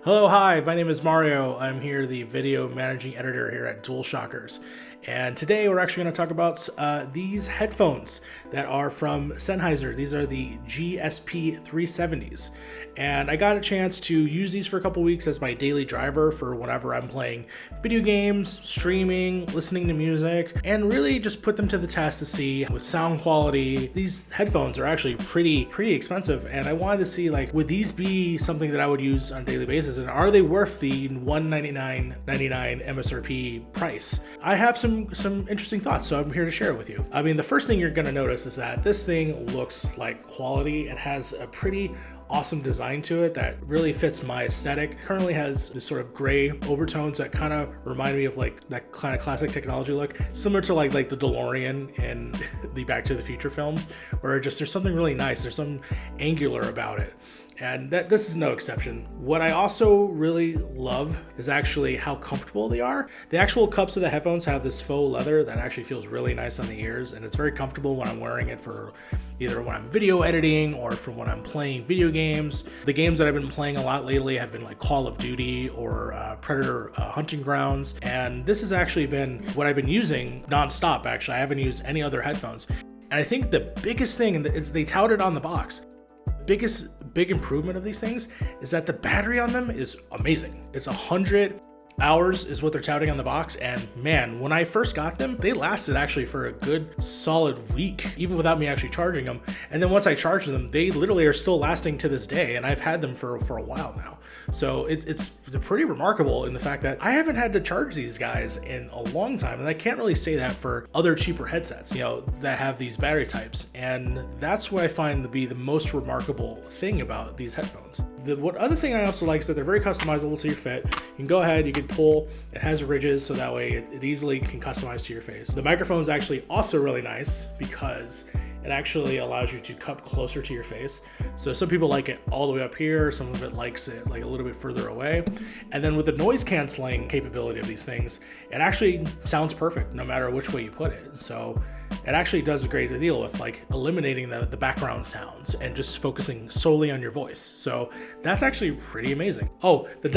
Hello, hi, my name is Mario. I'm here, the video managing editor here at DualShockers. And today we're actually going to talk about these headphones that are from Sennheiser. These are the GSP 370s. And I got a chance to use these for a couple weeks as my daily driver for whenever I'm playing video games, streaming, listening to music, and really just put them to the test to see with sound quality. These headphones are actually pretty expensive, and I wanted to see, like, would these be something that I would use on a daily basis, and are they worth the $199.99 MSRP price? I have some interesting thoughts, so I'm here to share it with you. I mean, the first thing you're going to notice is that this thing looks like quality. It has a pretty awesome design to it that really fits my aesthetic. Currently has this sort of gray overtones that kind of remind me of like that kind of classic technology look, similar to like the DeLorean in the Back to the Future films, where just there's something really nice, there's something angular about it. And this is no exception. What I also really love is actually how comfortable they are. The actual cups of the headphones have this faux leather that actually feels really nice on the ears, and it's very comfortable when I'm wearing it for either when I'm video editing or for when I'm playing video games. The games that I've been playing a lot lately have been like Call of Duty or Predator Hunting Grounds, and this has actually been what I've been using nonstop. Actually, I haven't used any other headphones. And I think the biggest thing, is they touted on the box, big improvement of these things is that the battery on them is amazing. It's 100 hours is what they're touting on the box, and man, when I first got them, they lasted actually for a good solid week, even without me actually charging them. And then once I charged them, they literally are still lasting to this day, and I've had them for a while now. So it's pretty remarkable in the fact that I haven't had to charge these guys in a long time, and I can't really say that for other cheaper headsets, that have these battery types. And that's what I find to be the most remarkable thing about these headphones. What other thing I also like is that they're very customizable to your fit. You can go ahead, you can pull, it has ridges, so that way it easily can customize to your face. The microphone is actually also really nice because it actually allows you to cup closer to your face. So some people like it all the way up here, some of it likes it like a little bit further away. And then with the noise canceling capability of these things, it actually sounds perfect no matter which way you put it. So it actually does a great deal with like eliminating the background sounds and just focusing solely on your voice. So that's actually pretty amazing. Oh, the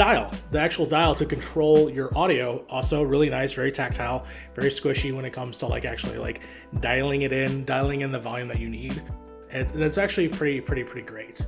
actual dial to control your audio, also really nice, very tactile, very squishy when it comes to like actually like dialing in the volume that you need. And it's actually pretty great.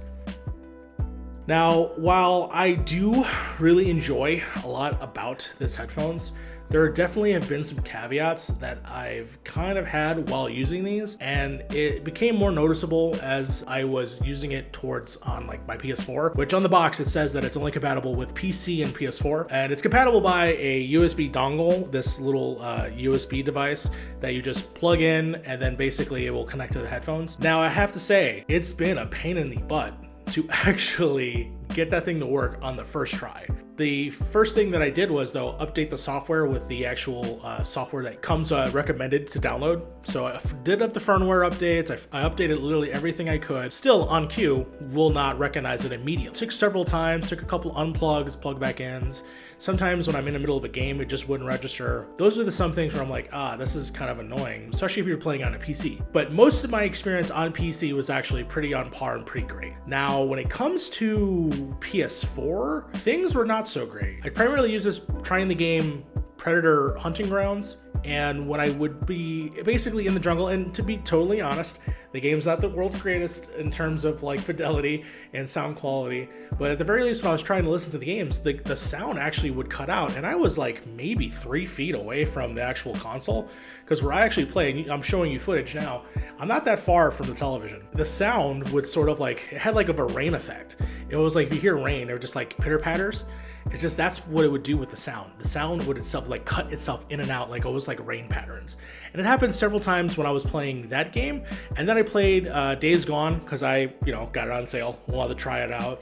Now, while I do really enjoy a lot about this headphones, there definitely have been some caveats that I've kind of had while using these, and it became more noticeable as I was using it on like my PS4, which on the box it says that it's only compatible with PC and PS4, and it's compatible by a USB dongle, this little USB device that you just plug in, and then basically it will connect to the headphones. Now, I have to say, it's been a pain in the butt to actually get that thing to work on the first try. The first thing that I did was, though, update the software with the actual software that comes recommended to download. So I did up the firmware updates. I updated literally everything I could. Still, on cue, will not recognize it immediately. Took several times, took a couple unplugs, plug back ins. Sometimes when I'm in the middle of a game, it just wouldn't register. Those are some things where I'm like, this is kind of annoying, especially if you're playing on a PC. But most of my experience on PC was actually pretty on par and pretty great. Now, when it comes to PS4, things were not so great. I primarily use this trying the game Predator Hunting Grounds, and when I would be basically in the jungle, and to be totally honest, the game's not the world's greatest in terms of like fidelity and sound quality, but at the very least when I was trying to listen to the games, the sound actually would cut out, and I was like maybe 3 feet away from the actual console, because where I actually play, and I'm showing you footage now, I'm not that far from the television. The sound would sort of like, it had like a rain effect. It was like if you hear rain, it would just like pitter patters. It's just, that's what it would do with the sound. The sound would itself like cut itself in and out like almost like rain patterns. And it happened several times when I was playing that game. And then I played Days Gone because I, got it on sale. Wanted to try it out.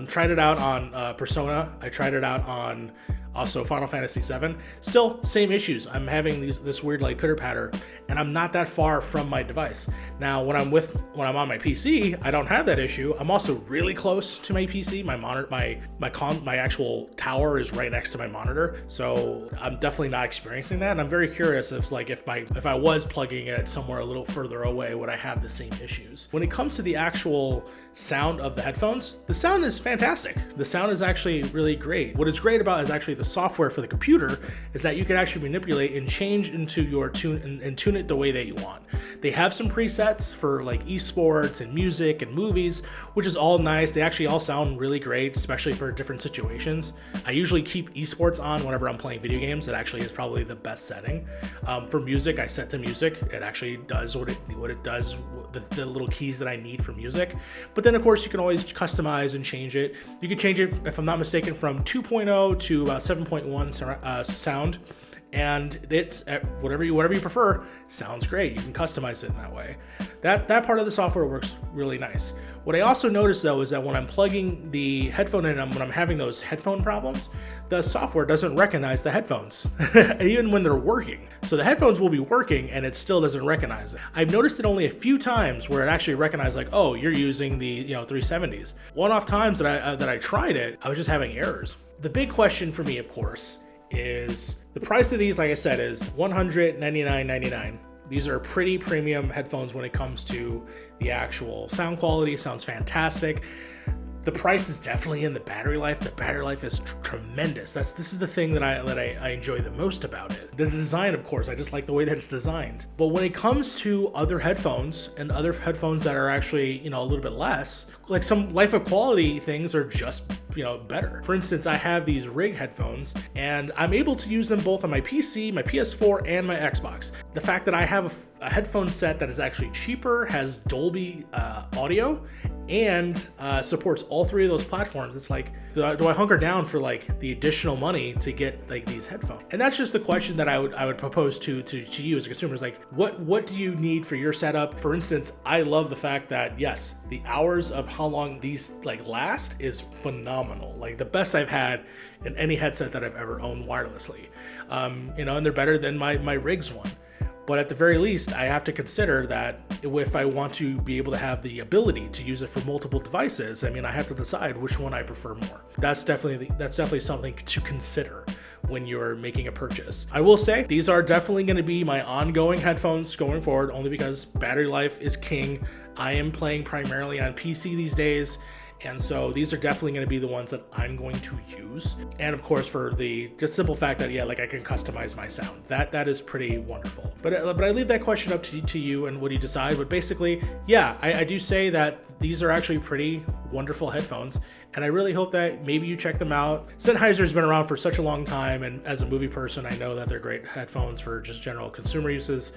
Tried it out on Persona. I tried it out on also Final Fantasy VII. Still, same issues. I'm having this weird like pitter patter, and I'm not that far from my device. Now, when I'm on my PC, I don't have that issue. I'm also really close to my PC, my monitor, my actual actual tower is right next to my monitor. So I'm definitely not experiencing that. And I'm very curious if if I was plugging it somewhere a little further away, would I have the same issues? When it comes to the actual sound of the headphones, the sound is fantastic. The sound is actually really great. What is great about is actually the software for the computer is that you can actually manipulate and change into your tune and tune it the way that you want. They have some presets for like esports and music and movies, which is all nice. They actually all sound really great, especially for different situations. I usually keep esports on whenever I'm playing video games. It actually is probably the best setting. For music, I set to music. It actually does what it does, the little keys that I need for music. But then of course you can always customize and change it. You can change it, if I'm not mistaken, from 2.0 to about 7.1 sound. And it's whatever you prefer, sounds great. You can customize it in that way. That part of the software works really nice. What I also noticed though is that when I'm plugging the headphone in, when I'm having those headphone problems, the software doesn't recognize the headphones, even when they're working. So the headphones will be working and it still doesn't recognize it. I've noticed it only a few times where it actually recognized like, oh, you're using the 370s. One-off times that I tried it, I was just having errors. The big question for me, of course, is the price of these, like I said, is $199.99. These are pretty premium headphones when it comes to the actual sound quality. Sounds fantastic. The price is definitely in the battery life. The battery life is tremendous. This is the thing that I enjoy the most about it. The design, of course, I just like the way that it's designed. But when it comes to other headphones and other headphones that are actually, a little bit less, like some life of quality things are just, better. For instance, I have these Rig headphones and I'm able to use them both on my PC, my PS4, and my Xbox. The fact that I have a headphone set that is actually cheaper, has Dolby audio, and supports all three of those platforms, it's like, do I hunker down for like the additional money to get like these headphones? And that's just the question that I would propose to you as a consumer, is like, what do you need for your setup? For instance, I love the fact that yes, the hours of how long these like last is phenomenal. Like the best I've had in any headset that I've ever owned wirelessly. And they're better than my Rigs one. But at the very least, I have to consider that if I want to be able to have the ability to use it for multiple devices, I have to decide which one I prefer more. That's definitely something to consider when you're making a purchase. I will say these are definitely going to be my ongoing headphones going forward, only because battery life is king. I am playing primarily on PC these days, and so these are definitely going to be the ones that I'm going to use. And of course, for the just simple fact that, I can customize my sound. That is pretty wonderful. But I leave that question up to you and what do you decide. But basically, I do say that these are actually pretty wonderful headphones. And I really hope that maybe you check them out. Sennheiser's been around for such a long time, and as a movie person, I know that they're great headphones for just general consumer uses.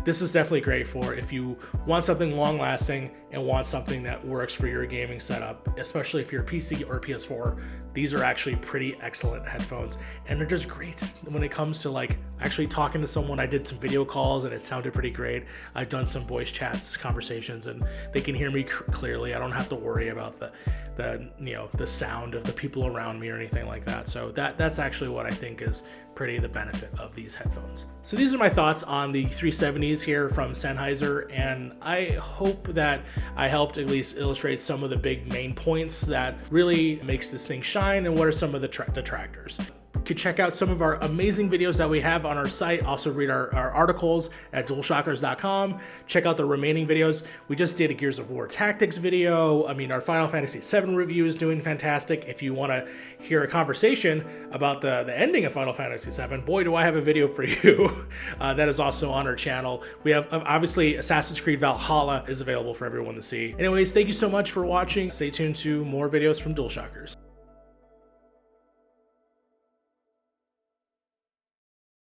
This is definitely great for if you want something long lasting and want something that works for your gaming setup, especially if you're a PC or PS4. These are actually pretty excellent headphones, and they're just great when it comes to like actually talking to someone. I did some video calls and it sounded pretty great. I've done some voice chats, conversations, and they can hear me clearly. I don't have to worry about the sound of the people around me or anything like that. So that's actually what I think is pretty the benefit of these headphones. So these are my thoughts on the 370s here from Sennheiser, and I hope that I helped at least illustrate some of the big main points that really makes this thing shine and what are some of the detractors. You can check out some of our amazing videos that we have on our site. Also read our articles at DualShockers.com. Check out the remaining videos. We just did a Gears of War Tactics video. Our Final Fantasy VII review is doing fantastic. If you want to hear a conversation about the ending of Final Fantasy VII, boy, do I have a video for you. That is also on our channel. We have, obviously, Assassin's Creed Valhalla is available for everyone to see. Anyways, thank you so much for watching. Stay tuned to more videos from DualShockers.